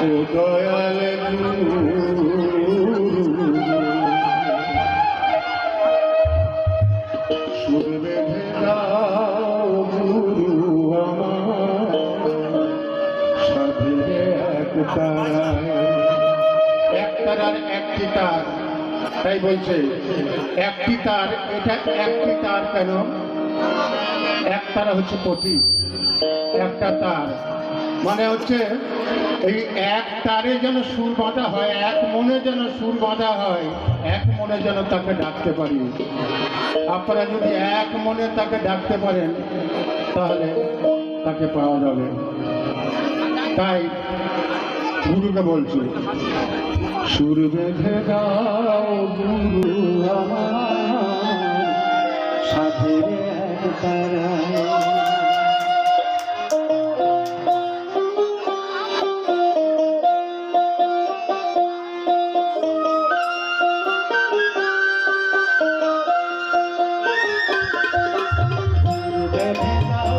ও দয়াল সুর বেঁধে দাও গুরু আমার সাধে এক তারার একটি তার, তাই বলছে একটি তার। এটা একটি তার কেন? এক তারা হচ্ছে প্রতীক, একটা তার মানে হচ্ছে এই এক তারে যেন সুর বাঁধা হয়, এক মনে যেন সুর বাঁধা হয়, এক মনে যেন তাকে ডাকতে পারি। আপনারা যদি এক মনে তাকে ডাকতে পারেন তাহলে তাকে পাওয়া যাবে। তাই গুরুকে বলছি, সুর বেঁধে দাও গুরু আমার সাথে এক তারা। সুর বেঁধে দাও